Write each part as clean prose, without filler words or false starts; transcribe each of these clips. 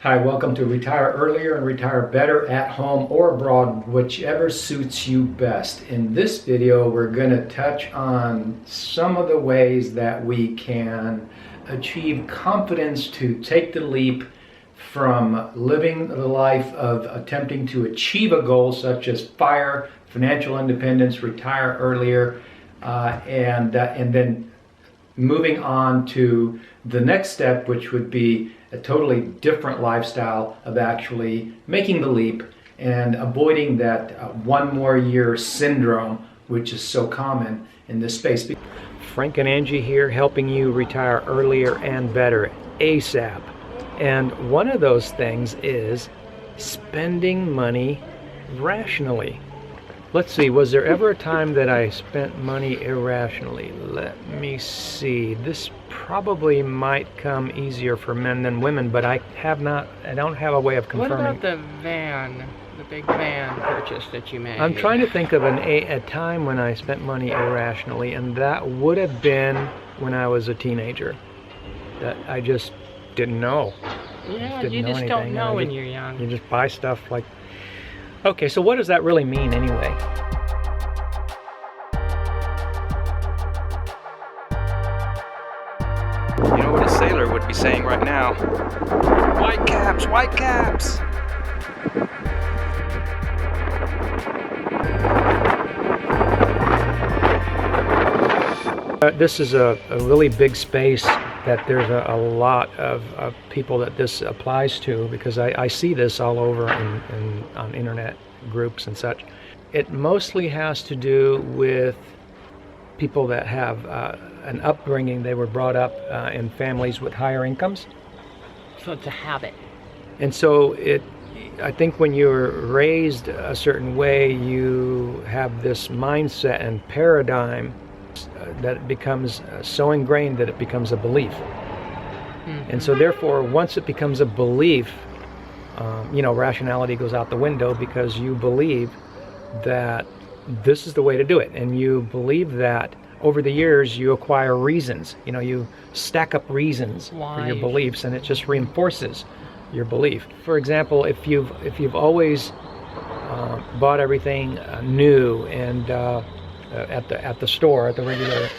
Hi, welcome to Retire Earlier and Retire Better at home or abroad, whichever suits you best. In this video, we're going to touch on some of the ways that we can achieve confidence to take the leap from living the life of attempting to achieve a goal such as FIRE, financial independence, retire earlier, and then moving on to the next step, which would be a totally different lifestyle of actually making the leap and avoiding that one more year syndrome, which is so common in this space. Frank and Angie here, helping you retire earlier and better ASAP. And one of those things is spending money rationally. Let's see, was there ever a time that I spent money irrationally? Let me see. This probably might come easier for men than women, but I don't have a way of confirming. What about the van, the big van purchase that you made? I'm trying to think of a time when I spent money irrationally, and that would have been when I was a teenager. That I just didn't know. Yeah, you just don't know when you're young. You just buy stuff like... Okay, so what does that really mean anyway? You know what a sailor would be saying right now? White caps, white caps! This is a really big space that there's a lot of people that this applies to, because I see this all over on internet groups and such. It mostly has to do with people that have an upbringing. They were brought up in families with higher incomes. So it's a habit. And so I think when you're raised a certain way, you have this mindset and paradigm that it becomes so ingrained that it becomes a belief. Mm-hmm. And so therefore, once it becomes a belief, rationality goes out the window, because you believe that this is the way to do it. And you believe that over the years you acquire reasons. You stack up reasons for your beliefs, and it just reinforces your belief. For example, if you've always bought everything new and at the store, at the regular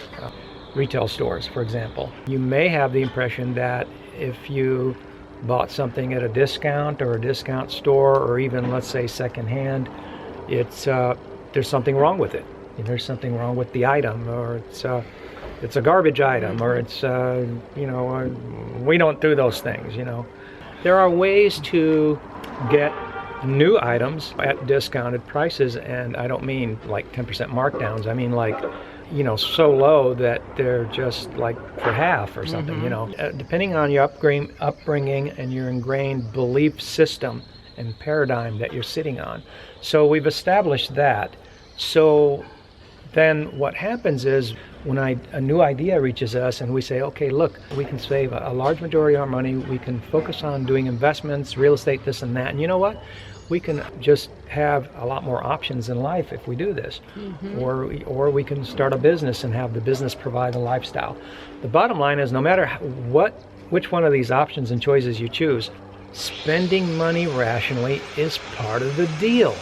retail stores, for example, you may have the impression that if you bought something at a discount or a discount store, or even, let's say, secondhand, there's something wrong with it. There's something wrong with the item, or it's a garbage item, or it's we don't do those things. There are ways to get new items at discounted prices, and I don't mean like 10% markdowns. I mean like, so low that they're just like for half or something. Mm-hmm. Depending on your upbringing and your ingrained belief system and paradigm that you're sitting on. So we've established that. So then what happens is, when a new idea reaches us and we say, okay, look, we can save a large majority of our money, we can focus on doing investments, real estate, this and that, and you know what? We can just have a lot more options in life if we do this. Mm-hmm. Or we can start a business and have the business provide a lifestyle. The bottom line is, no matter which one of these options and choices you choose, spending money rationally is part of the deal.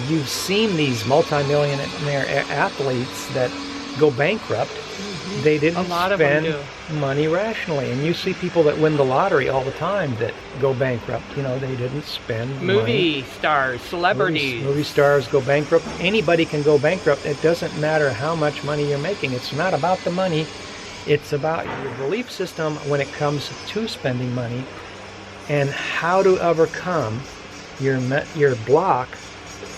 You've seen these multi-millionaire athletes that go bankrupt. Mm-hmm. They didn't spend money rationally. And you see people that win the lottery all the time that go bankrupt. They didn't spend money. Movie stars, celebrities. Movie stars go bankrupt. Anybody can go bankrupt. It doesn't matter how much money you're making. It's not about the money. It's about your belief system when it comes to spending money, and how to overcome your block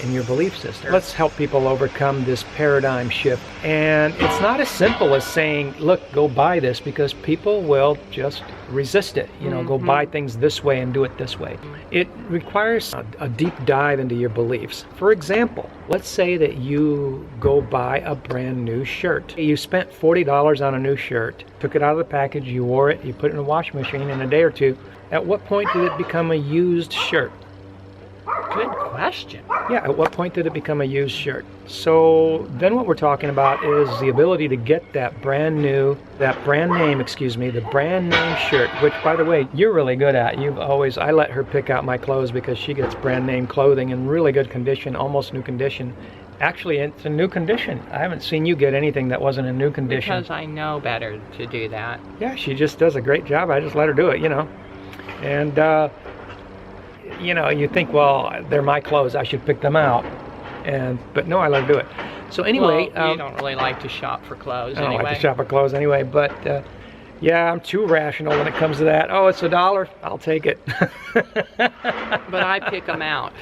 in your belief system. Let's help people overcome this paradigm shift. And it's not as simple as saying, look, go buy this, because people will just resist it. Mm-hmm. Go buy things this way and do it this way. It requires a deep dive into your beliefs. For example, let's say that you go buy a brand new shirt. You spent $40 on a new shirt, took it out of the package, you wore it, you put it in a washing machine in a day or two. At what point did it become a used shirt? Good question. Yeah, at what point did it become a used shirt? So then what we're talking about is the ability to get that brand name shirt, which by the way, you're really good at. I let her pick out my clothes because she gets brand name clothing in really good condition, almost new condition. Actually, it's a new condition. I haven't seen you get anything that wasn't in new condition. Because I know better to do that. Yeah, she just does a great job. I just let her do it, And, you think, well, they're my clothes. I should pick them out. But no, I let her do it. So anyway... Well, you don't really like to shop for clothes I don't anyway. like to shop for clothes anyway, but... yeah, I'm too rational when it comes to that. Oh, it's $1. I'll take it. But I pick them out.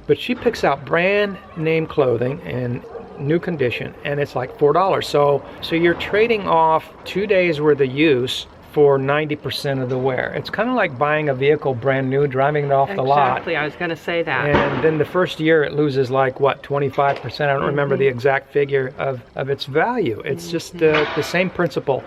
But she picks out brand name clothing in new condition, and it's like $4. So you're trading off 2 days worth of use for 90% of the wear. It's kind of like buying a vehicle brand new, driving it off the lot. Exactly, I was going to say that. And then the first year it loses like, what, 25%? I don't remember the exact figure of its value. It's just the same principle.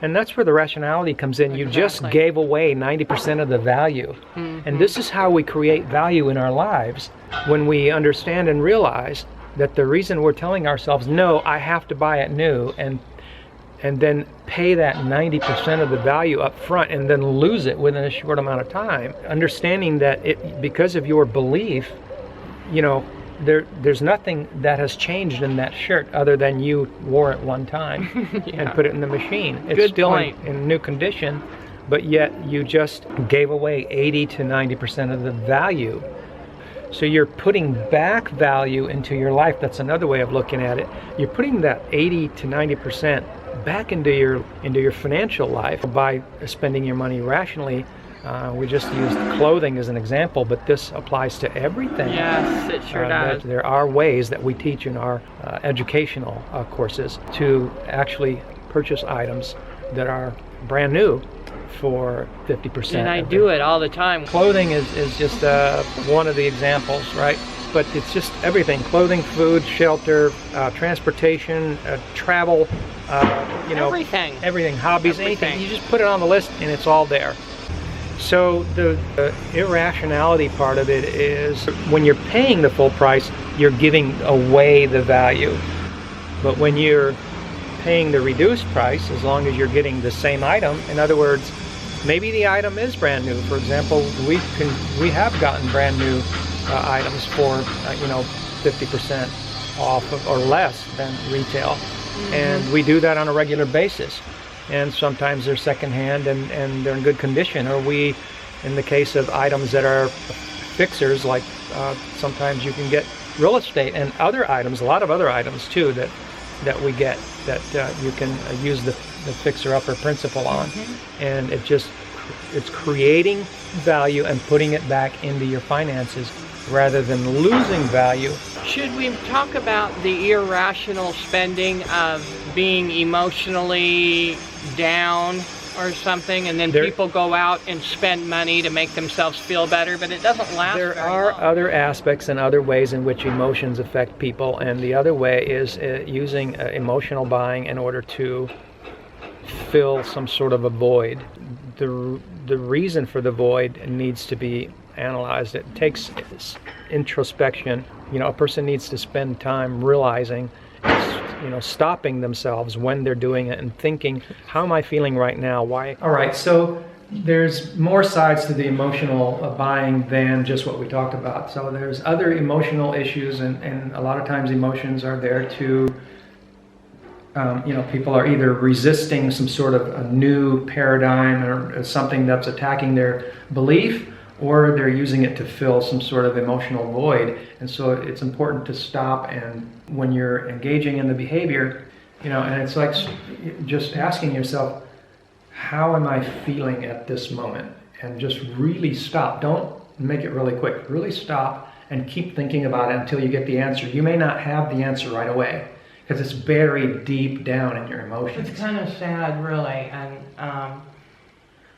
And that's where the rationality comes in. You just gave away 90% of the value. And this is how we create value in our lives, when we understand and realize that the reason we're telling ourselves, no, I have to buy it new, and then pay that 90% of the value up front and then lose it within a short amount of time. Understanding that because of your belief, there's nothing that has changed in that shirt other than you wore it one time and put it in the machine. It's still in new condition, but yet you just gave away 80 to 90% of the value. So you're putting back value into your life. That's another way of looking at it. You're putting that 80 to 90% back into your financial life by spending your money rationally. We just used clothing as an example, but this applies to everything. Yes, it sure does. There are ways that we teach in our educational courses to actually purchase items that are brand new for 50%. And I do it all the time. Clothing is just one of the examples, right? But it's just everything: clothing, food, shelter, transportation, travel, everything, hobbies, anything. You just put it on the list and it's all there. So the irrationality part of it is when you're paying the full price, you're giving away the value. But when you're paying the reduced price, as long as you're getting the same item, in other words, maybe the item is brand new. For example, we have gotten brand new items for 50% off or less than retail, and we do that on a regular basis. And sometimes they're secondhand and they're in good condition. Or in the case of items that are fixers, like sometimes you can get real estate and other items, a lot of other items too that we get that you can use the fixer-upper principle on. And it's creating value and putting it back into your finances rather than losing value. Should we talk about the irrational spending of being emotionally down or something, and then people go out and spend money to make themselves feel better, but it doesn't last There very are long. other aspects and other ways in which emotions affect people, and the other way is using emotional buying in order to fill some sort of a void. The reason for the void needs to be analyzed. It takes introspection. A person needs to spend time realizing, stopping themselves when they're doing it and thinking, how am I feeling right now? Why? All right, so there's more sides to the emotional buying than just what we talked about. So there's other emotional issues, and a lot of times emotions are there to people are either resisting some sort of a new paradigm or something that's attacking their belief, or they're using it to fill some sort of emotional void. And so it's important to stop, and when you're engaging in the behavior, and it's like just asking yourself, how am I feeling at this moment? And just really stop. Don't make it really quick. Really stop and keep thinking about it until you get the answer. You may not have the answer right away, because it's buried deep down in your emotions. It's kind of sad, really, and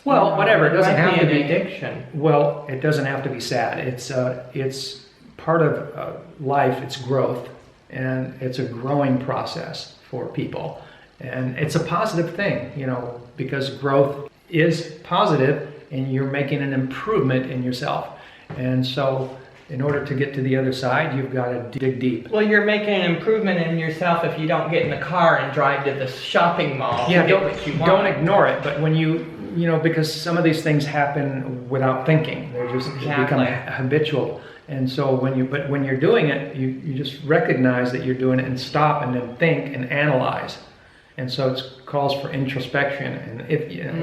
whatever. It doesn't have to be addiction. Well, it doesn't have to be sad. It's part of life. It's growth, and it's a growing process for people, and it's a positive thing, because growth is positive, and you're making an improvement in yourself. And so in order to get to the other side, you've got to dig deep. Well, you're making an improvement in yourself if you don't get in the car and drive to the shopping mall. Yeah, to get what you want. don't ignore it. But when you know, because some of these things happen without thinking, they're just they become habitual. And so when you're doing it, you just recognize that you're doing it and stop and then think and analyze. And so it calls for introspection. And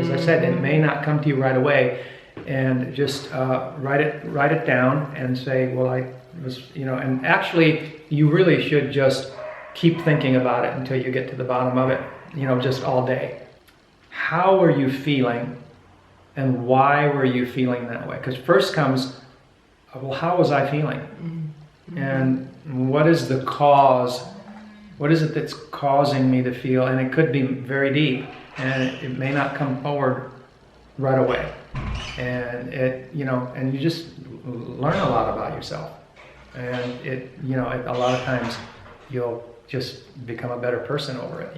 as I said, it may not come to you right away. And just write it down and say, well, I was, and actually you really should just keep thinking about it until you get to the bottom of it, just all day. How are you feeling and why were you feeling that way? Because first comes, well, how was I feeling? Mm-hmm. And what is the cause? What is it that's causing me to feel? And it could be very deep and it may not come forward right away. And and you just learn a lot about yourself. And a lot of times you'll just become a better person over it,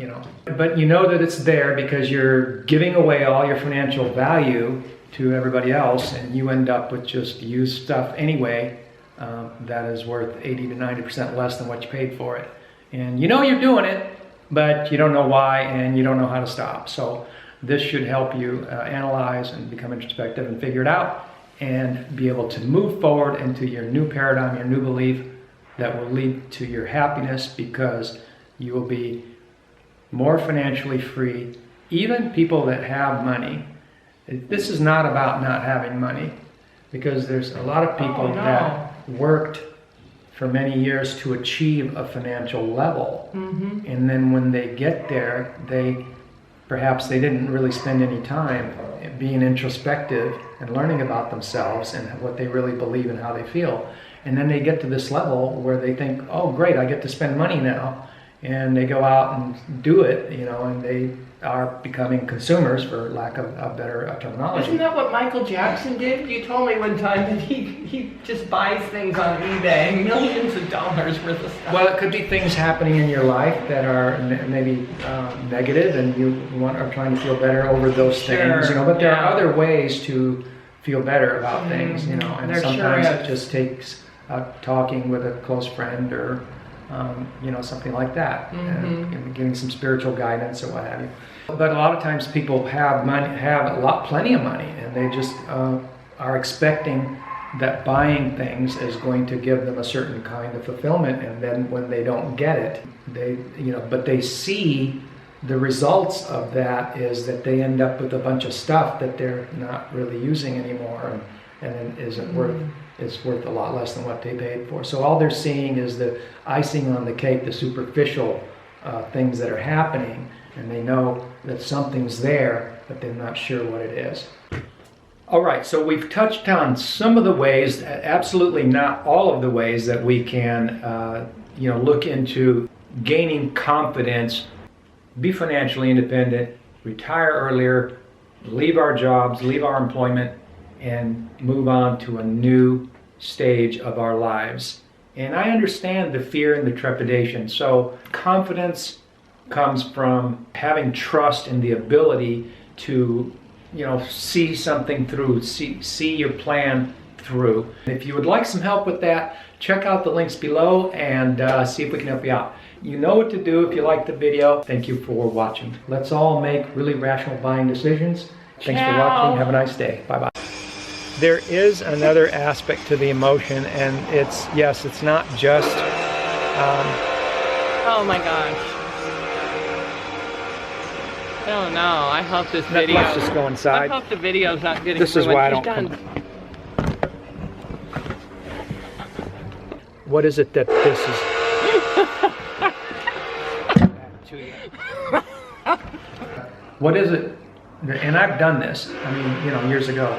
But you know that it's there because you're giving away all your financial value to everybody else, and you end up with just used stuff anyway that is worth 80 to 90% less than what you paid for it. And you're doing it, but you don't know why, and you don't know how to stop. So this should help you analyze and become introspective and figure it out and be able to move forward into your new paradigm, your new belief that will lead to your happiness, because you will be more financially free. Even people that have money, this is not about not having money, because there's a lot of people that worked for many years to achieve a financial level. Mm-hmm. And then when they get there, perhaps they didn't really spend any time being introspective and learning about themselves and what they really believe and how they feel. And then they get to this level where they think, oh great, I get to spend money now. And they go out and do it, and they are becoming consumers, for lack of a better terminology. Isn't that what Michael Jackson did? You told me one time that he just buys things on eBay, millions of dollars worth of stuff. Well, it could be things happening in your life that are maybe negative, and you are trying to feel better over those things, But there are other ways to feel better about things, And sometimes it just takes talking with a close friend or something like that, and getting some spiritual guidance or what have you. But a lot of times people have money, plenty of money, and they just are expecting that buying things is going to give them a certain kind of fulfillment, and then when they don't get it, but they see the results of that is that they end up with a bunch of stuff that they're not really using anymore, and it isn't worth. It's worth a lot less than what they paid for. So all they're seeing is the icing on the cake, the superficial things that are happening, and they know that something's there, but they're not sure what it is. All right, so we've touched on some of the ways, absolutely not all of the ways, that we can look into gaining confidence, be financially independent, retire earlier, leave our jobs, leave our employment, and move on to a new stage of our lives. And I understand the fear and the trepidation. So confidence comes from having trust in the ability to, see something through, see your plan through. If you would like some help with that, check out the links below and see if we can help you out. You know what to do if you like the video. Thank you for watching. Let's all make really rational buying decisions. Thanks for watching. Have a nice day. Bye-bye. There is another aspect to the emotion, and it's not just oh my gosh. Oh no, I hope this video. Let's just go inside. I hope the video's not getting This is why I don't come. What is it that this is? What is it? And I've done this, years ago.